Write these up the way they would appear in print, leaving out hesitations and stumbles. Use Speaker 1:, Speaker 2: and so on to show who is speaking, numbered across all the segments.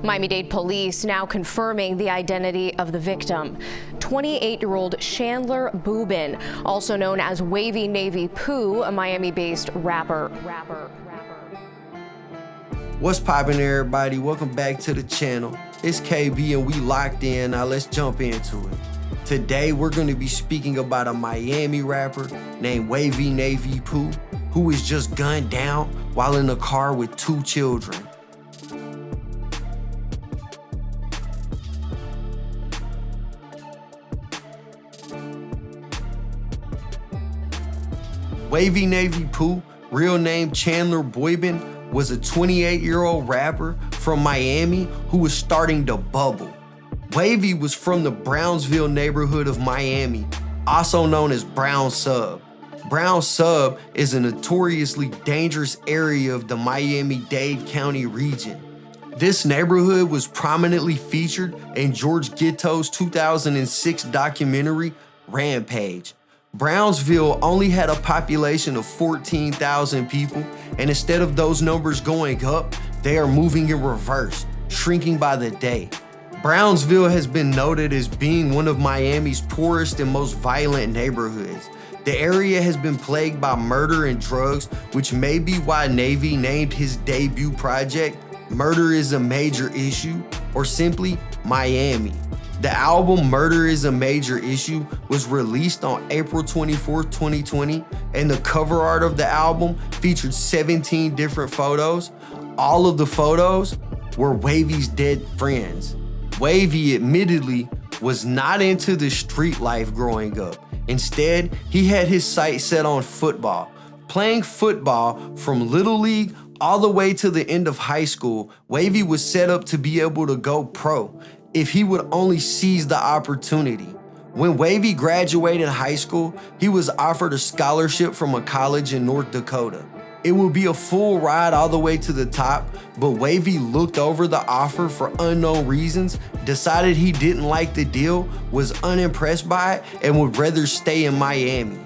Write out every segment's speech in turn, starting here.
Speaker 1: Miami-Dade police now confirming the identity of the victim. 28-year-old Chandler Boobin, also known as Wavy Navy Pooh, a Miami-based rapper.
Speaker 2: What's poppin', everybody? Welcome back to the channel. It's KB and we locked in. Now let's jump into it. Today we're going to be speaking about a Miami rapper named Wavy Navy Pooh, who was just gunned down while in a car with 2 children. Wavy Navy Pooh, real name Chandler Boybin, was a 28-year-old rapper from Miami who was starting to bubble. Wavy was from the Brownsville neighborhood of Miami, also known as Brown Sub. Brown Sub is a notoriously dangerous area of the Miami-Dade County region. This neighborhood was prominently featured in George Gitto's 2006 documentary, Rampage. Brownsville only had a population of 14,000 people, and instead of those numbers going up, they are moving in reverse, shrinking by the day. Brownsville has been noted as being one of Miami's poorest and most violent neighborhoods. The area has been plagued by murder and drugs, which may be why Navy named his debut project Murder is a Major Issue, or simply Miami. The album Murder is a Major Issue was released on April 24, 2020, and the cover art of the album featured 17 different photos. All of the photos were Wavy's dead friends. Wavy admittedly was not into the street life growing up. Instead, he had his sights set on football. Playing football from Little League all the way to the end of high school, Wavy was set up to be able to go pro if he would only seize the opportunity. When Wavy graduated high school, he was offered a scholarship from a college in North Dakota. It would be a full ride all the way to the top, but Wavy looked over the offer for unknown reasons, decided he didn't like the deal, was unimpressed by it, and would rather stay in Miami.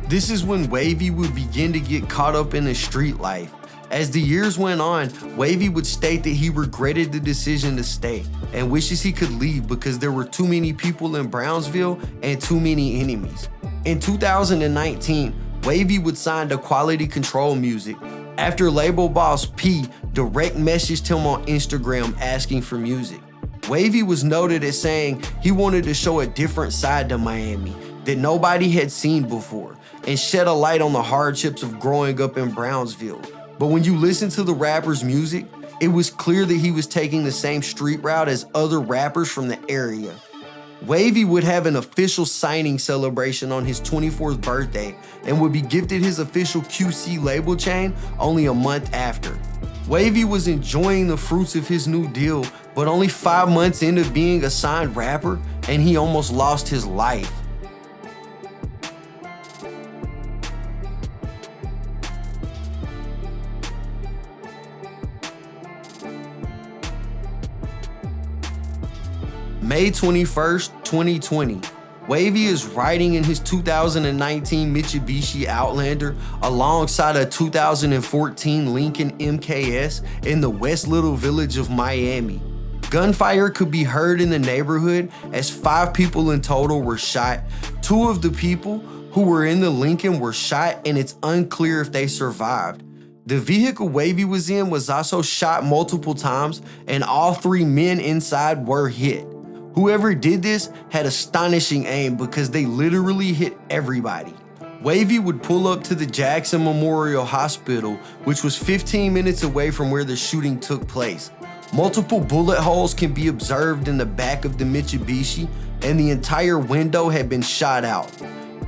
Speaker 2: This is when Wavy would begin to get caught up in the street life. As the years went on, Wavy would state that he regretted the decision to stay and wishes he could leave because there were too many people in Brownsville and too many enemies. In 2019, Wavy would sign to Quality Control Music after label boss P direct messaged him on Instagram asking for music. Wavy was noted as saying he wanted to show a different side to Miami that nobody had seen before and shed a light on the hardships of growing up in Brownsville. But when you listen to the rapper's music, it was clear that he was taking the same street route as other rappers from the area. Wavy would have an official signing celebration on his 24th birthday and would be gifted his official QC label chain only a month after. Wavy was enjoying the fruits of his new deal, but only 5 months into being a signed rapper, and he almost lost his life. May 21st, 2020, Wavy is riding in his 2019 Mitsubishi Outlander alongside a 2014 Lincoln MKS in the West Little Village of Miami. Gunfire could be heard in the neighborhood as 5 people in total were shot. 2 of the people who were in the Lincoln were shot, and it's unclear if they survived. The vehicle Wavy was in was also shot multiple times, and all 3 men inside were hit. Whoever did this had astonishing aim because they literally hit everybody. Wavy would pull up to the Jackson Memorial Hospital, which was 15 minutes away from where the shooting took place. Multiple bullet holes can be observed in the back of the Mitsubishi, and the entire window had been shot out.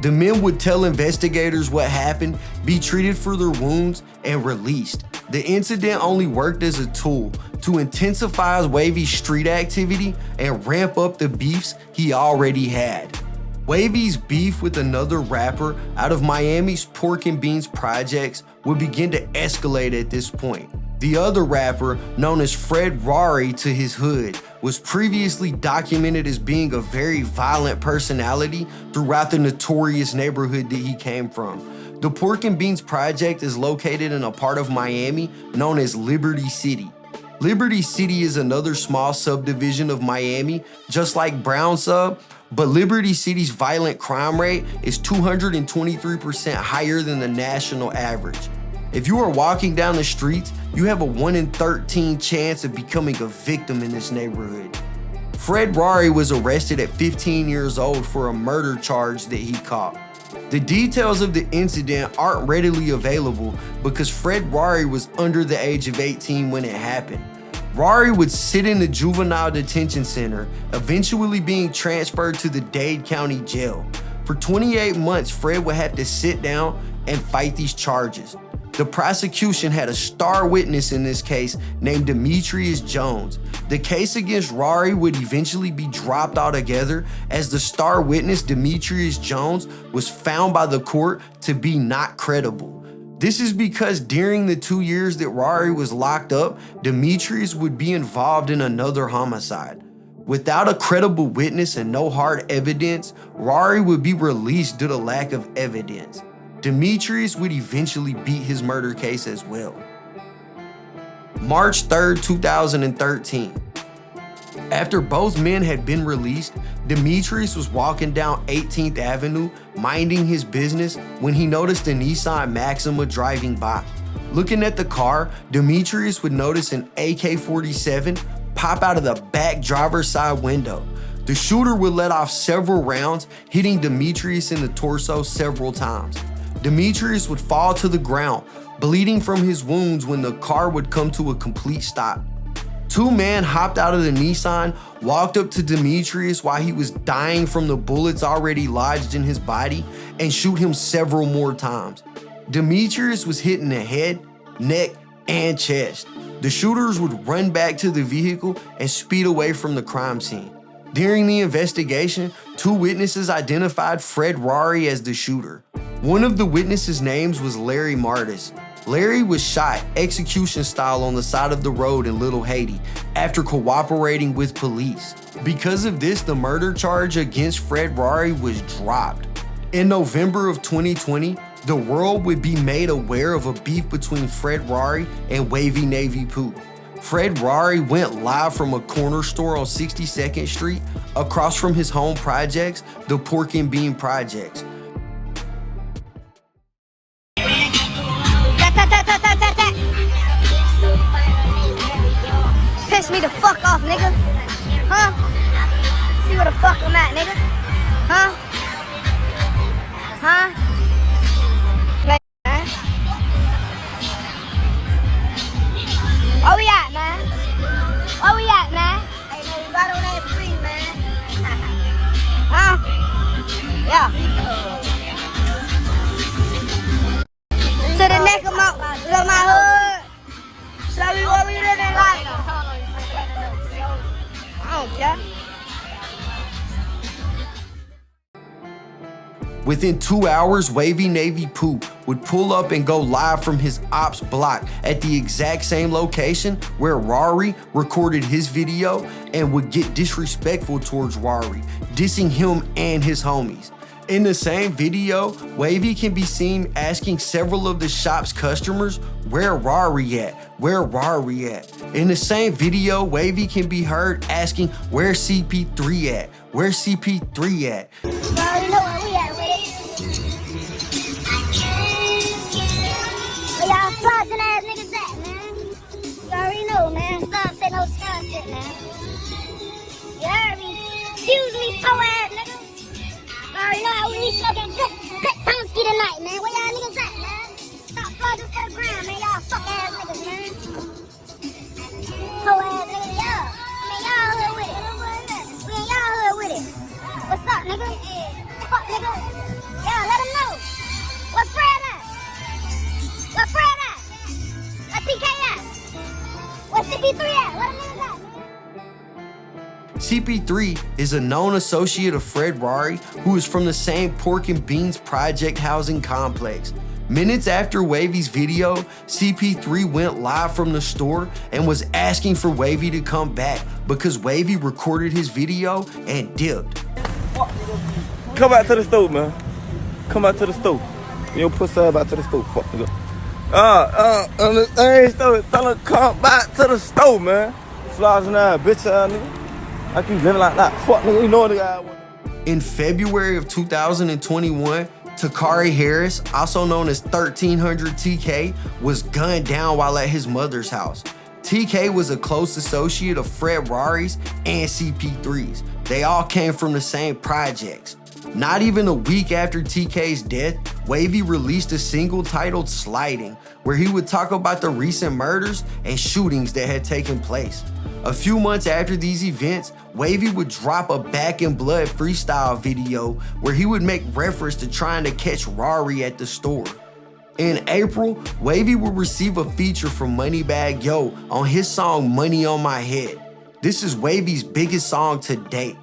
Speaker 2: The men would tell investigators what happened, be treated for their wounds, and released. The incident only worked as a tool to intensify Wavy's street activity and ramp up the beefs he already had. Wavy's beef with another rapper out of Miami's Pork and Beans projects would begin to escalate at this point. The other rapper, known as Fred Rari to his hood, was previously documented as being a very violent personality throughout the notorious neighborhood that he came from. The Pork and Beans project is located in a part of Miami known as Liberty City. Liberty City is another small subdivision of Miami, just like Brown Sub, but Liberty City's violent crime rate is 223% higher than the national average. If you are walking down the streets, you have a 1 in 13 chance of becoming a victim in this neighborhood. Fred Rari was arrested at 15 years old for a murder charge that he caught. The details of the incident aren't readily available because Fred Rari was under the age of 18 when it happened. Rari would sit in the juvenile detention center, eventually being transferred to the Dade County Jail. For 28 months, Fred would have to sit down and fight these charges. The prosecution had a star witness in this case named Demetrius Jones. The case against Rari would eventually be dropped altogether as the star witness Demetrius Jones was found by the court to be not credible. This is because during the 2 years that Rari was locked up, Demetrius would be involved in another homicide. Without a credible witness and no hard evidence, Rari would be released due to lack of evidence. Demetrius would eventually beat his murder case as well. March 3rd, 2013. After both men had been released, Demetrius was walking down 18th Avenue, minding his business, when he noticed a Nissan Maxima driving by. Looking at the car, Demetrius would notice an AK-47 pop out of the back driver's side window. The shooter would let off several rounds, hitting Demetrius in the torso several times. Demetrius would fall to the ground, bleeding from his wounds when the car would come to a complete stop. Two men hopped out of the Nissan, walked up to Demetrius while he was dying from the bullets already lodged in his body, and shoot him several more times. Demetrius was hit in the head, neck, and chest. The shooters would run back to the vehicle and speed away from the crime scene. During the investigation, two witnesses identified Fred Rari as the shooter. One of the witnesses' names was Larry Martis. Larry was shot execution style on the side of the road in Little Haiti after cooperating with police. Because of this, the murder charge against Fred Rari was dropped. In November of 2020, the world would be made aware of a beef between Fred Rari and Wavy Navy Pooh. Fred Rari went live from a corner store on 62nd Street across from his home projects, the Pork and Bean Projects.
Speaker 3: Piss me the fuck off, nigga. Huh? See where the fuck I'm at, nigga. Huh? Huh? Play, man. Where we at, man? Where we at, man? Hey, man, we right on that free, man. Huh? Yeah. To the neck of my hood. Show me what we living like. I don't care.
Speaker 2: Within 2 hours, Wavy Navy Pooh would pull up and go live from his ops block at the exact same location where Rari recorded his video and would get disrespectful towards Rari, dissing him and his homies. In the same video, Wavy can be seen asking several of the shop's customers, "Where Rari at? Where Rari at?" In the same video, Wavy can be heard asking, "Where CP3 at? Where CP3 at?"
Speaker 3: You already know where we at with it. Where y'all flossing ass niggas at, man? You already know, man. Stop saying no scum shit, man. You heard me? Excuse me, po ass nigga. You already know how we be smoking good Tomsky tonight, man. Where y'all niggas at, man? Stop flossing for the ground, man. Y'all fuck ass niggas, man. Po ass niggas, y'all. Man, y'all hood with it. We in y'all hood with it. What's up, nigga? Fuck, nigga. Y'all, let him know. What's Fred at? Where Fred at? Where PK at? Where CP3 at? Where the niggas at?
Speaker 2: CP3 is a known associate of Fred Rari, who is from the same Pork and Beans Project housing complex. Minutes after Wavy's video, CP3 went live from the store and was asking for Wavy to come back because Wavy recorded his video and dipped.
Speaker 4: Come back to the stove, man. Come back to the stove. You don't put sub out to the stove, fuck nigga. On the thing, tell her come back to the store, man. Flies in that bitch ass nigga. I keep living like that. Fuck nigga, you know what the guy want.
Speaker 2: In February of 2021, Takari Harris, also known as 1300 TK, was gunned down while at his mother's house. TK was a close associate of Fred Rari's and CP3's. They all came from the same projects. Not even a week after TK's death, Wavy released a single titled Sliding, where he would talk about the recent murders and shootings that had taken place. A few months after these events, Wavy would drop a Back in Blood freestyle video where he would make reference to trying to catch Rari at the store. In April, Wavy would receive a feature from Moneybagg Yo on his song Money on My Head. This is Wavy's biggest song to date.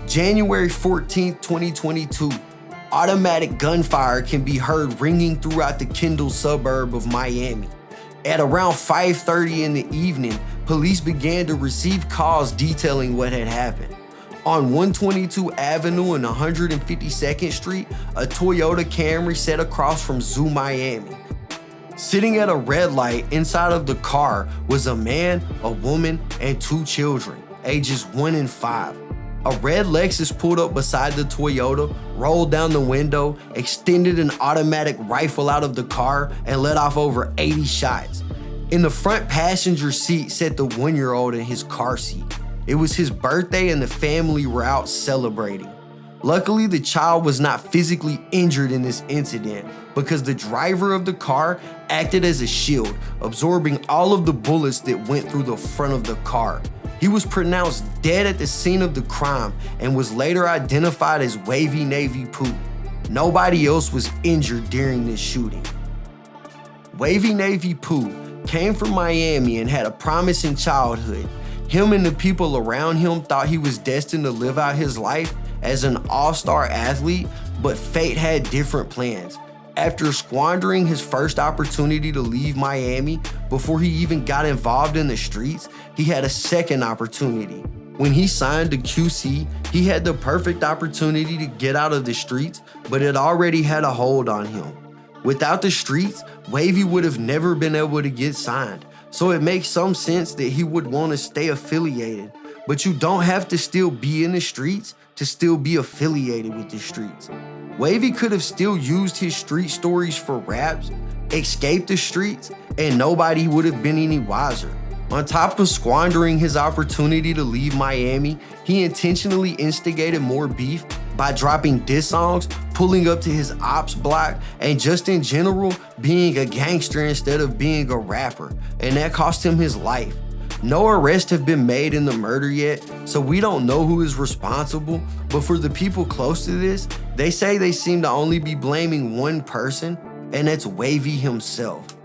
Speaker 2: January 14th, 2022, automatic gunfire can be heard ringing throughout the Kendall suburb of Miami. At around 5:30 in the evening, police began to receive calls detailing what had happened. On 122 Avenue and 152nd Street, a Toyota Camry sat across from Zoo Miami. Sitting at a red light inside of the car was a man, a woman, and 2 children, ages 1 and 5. A red Lexus pulled up beside the Toyota, rolled down the window, extended an automatic rifle out of the car, and let off over 80 shots. In the front passenger seat sat the 1-year-old in his car seat. It was his birthday and the family were out celebrating. Luckily, the child was not physically injured in this incident because the driver of the car acted as a shield, absorbing all of the bullets that went through the front of the car. He was pronounced dead at the scene of the crime and was later identified as Wavy Navy Pooh. Nobody else was injured during this shooting. Wavy Navy Pooh came from Miami and had a promising childhood. Him and the people around him thought he was destined to live out his life as an all-star athlete, but fate had different plans. After squandering his first opportunity to leave Miami before he even got involved in the streets, he had a second opportunity. When he signed to QC, he had the perfect opportunity to get out of the streets, but it already had a hold on him. Without the streets, Wavy would have never been able to get signed, so it makes some sense that he would want to stay affiliated. But you don't have to still be in the streets to still be affiliated with the streets. Wavy could have still used his street stories for raps, escaped the streets, and nobody would have been any wiser. On top of squandering his opportunity to leave Miami, he intentionally instigated more beef by dropping diss songs, pulling up to his ops block, and just in general, being a gangster instead of being a rapper, and that cost him his life. No arrests have been made in the murder yet, so we don't know who is responsible, but for the people close to this, they say they seem to only be blaming one person, and that's Wavy himself.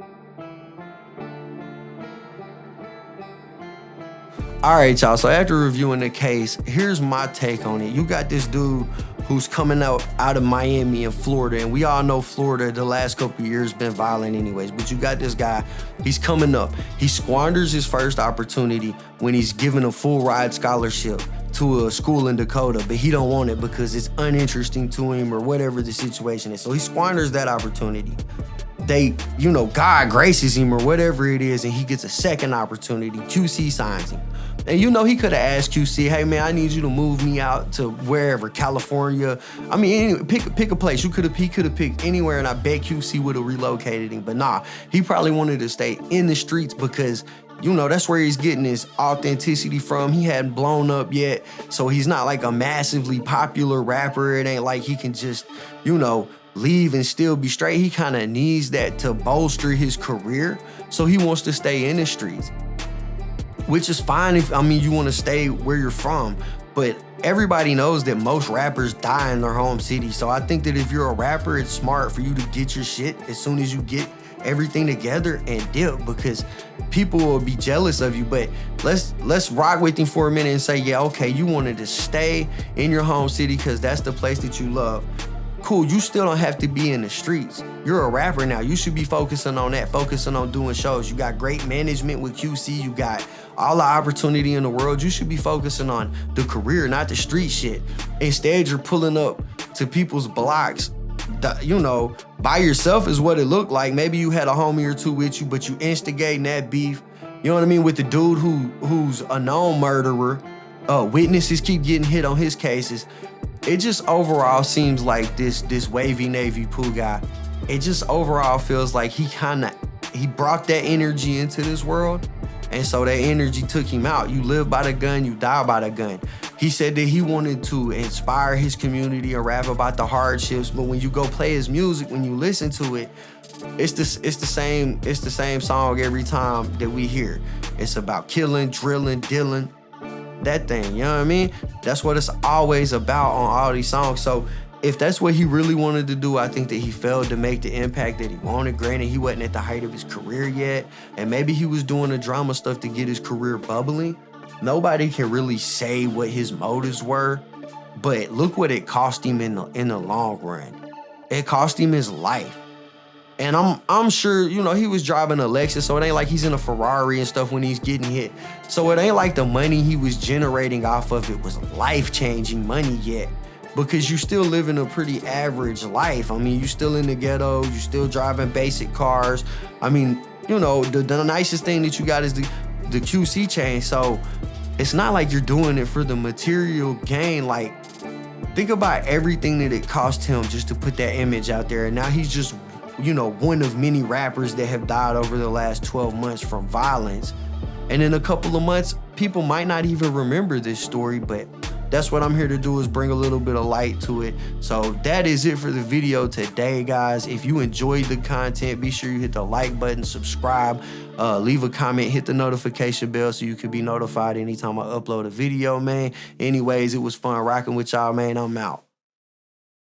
Speaker 2: All right, y'all, so after reviewing the case, here's my take on it. You got this dude who's coming out of Miami and Florida, and we all know Florida the last couple of years been violent anyways, but you got this guy, he's coming up. He squanders his first opportunity when he's given a full ride scholarship to a school in Dakota, but he don't want it because it's uninteresting to him or whatever the situation is. So he squanders that opportunity. God graces him or whatever it is, and he gets a second opportunity. QC signs him. And he could have asked QC, hey man, I need you to move me out to wherever, California. I mean, pick a place. He could have picked anywhere, and I bet QC would have relocated him. But nah, he probably wanted to stay in the streets because that's where he's getting his authenticity from. He hadn't blown up yet, so he's not like a massively popular rapper. It ain't like he can just, leave and still be straight. He kind of needs that to bolster his career, so he wants to stay in the streets, which is fine if, you want to stay where you're from, but everybody knows that most rappers die in their home city. So I think that if you're a rapper, it's smart for you to get your shit as soon as you get everything together and dip, because people will be jealous of you. But let's rock with him for a minute and say, yeah, okay, you wanted to stay in your home city because that's the place that you love. Cool, you still don't have to be in the streets. You're a rapper now. You should be focusing on that, focusing on doing shows. You got great management with QC. You got all the opportunity in the world. You should be focusing on the career, not the street shit. Instead, you're pulling up to people's blocks, you know, by yourself is what it looked like. Maybe you had a homie or two with you, but you instigating that beef, you know what I mean, with the dude who's a known murderer. Witnesses keep getting hit on his cases. It just overall seems like this Wavy Navy Pooh guy, it just overall feels like he brought that energy into this world, and so that energy took him out. You live by the gun, you die by the gun. He said that he wanted to inspire his community and rap about the hardships, but when you go play his music, when you listen to it, it's the same song every time that we hear. It's about killing, drilling, dealing, that thing, you know what I mean? That's what it's always about on all these songs. So if that's what he really wanted to do, I think that he failed to make the impact that he wanted. Granted, he wasn't at the height of his career yet, and maybe he was doing the drama stuff to get his career bubbling. Nobody can really say what his motives were, but look what it cost him in the long run. It cost him his life. And I'm sure, you know, he was driving a Lexus, so it ain't like he's in a Ferrari and stuff when he's getting hit. So it ain't like the money he was generating off of it was life-changing money yet, because you still living a pretty average life. I mean, you still in the ghetto, you still driving basic cars. I mean, you know, the nicest thing that you got is the QC chain. So it's not like you're doing it for the material gain. Like, think about everything that it cost him just to put that image out there. And now he's just, you know, one of many rappers that have died over the last 12 months from violence. And in a couple of months, people might not even remember this story, but that's what I'm here to do, is bring a little bit of light to it. So that is it for the video today, guys. If you enjoyed the content, be sure you hit the like button, subscribe, leave a comment, hit the notification bell so you can be notified anytime I upload a video, man. Anyways, it was fun rocking with y'all, man. I'm out.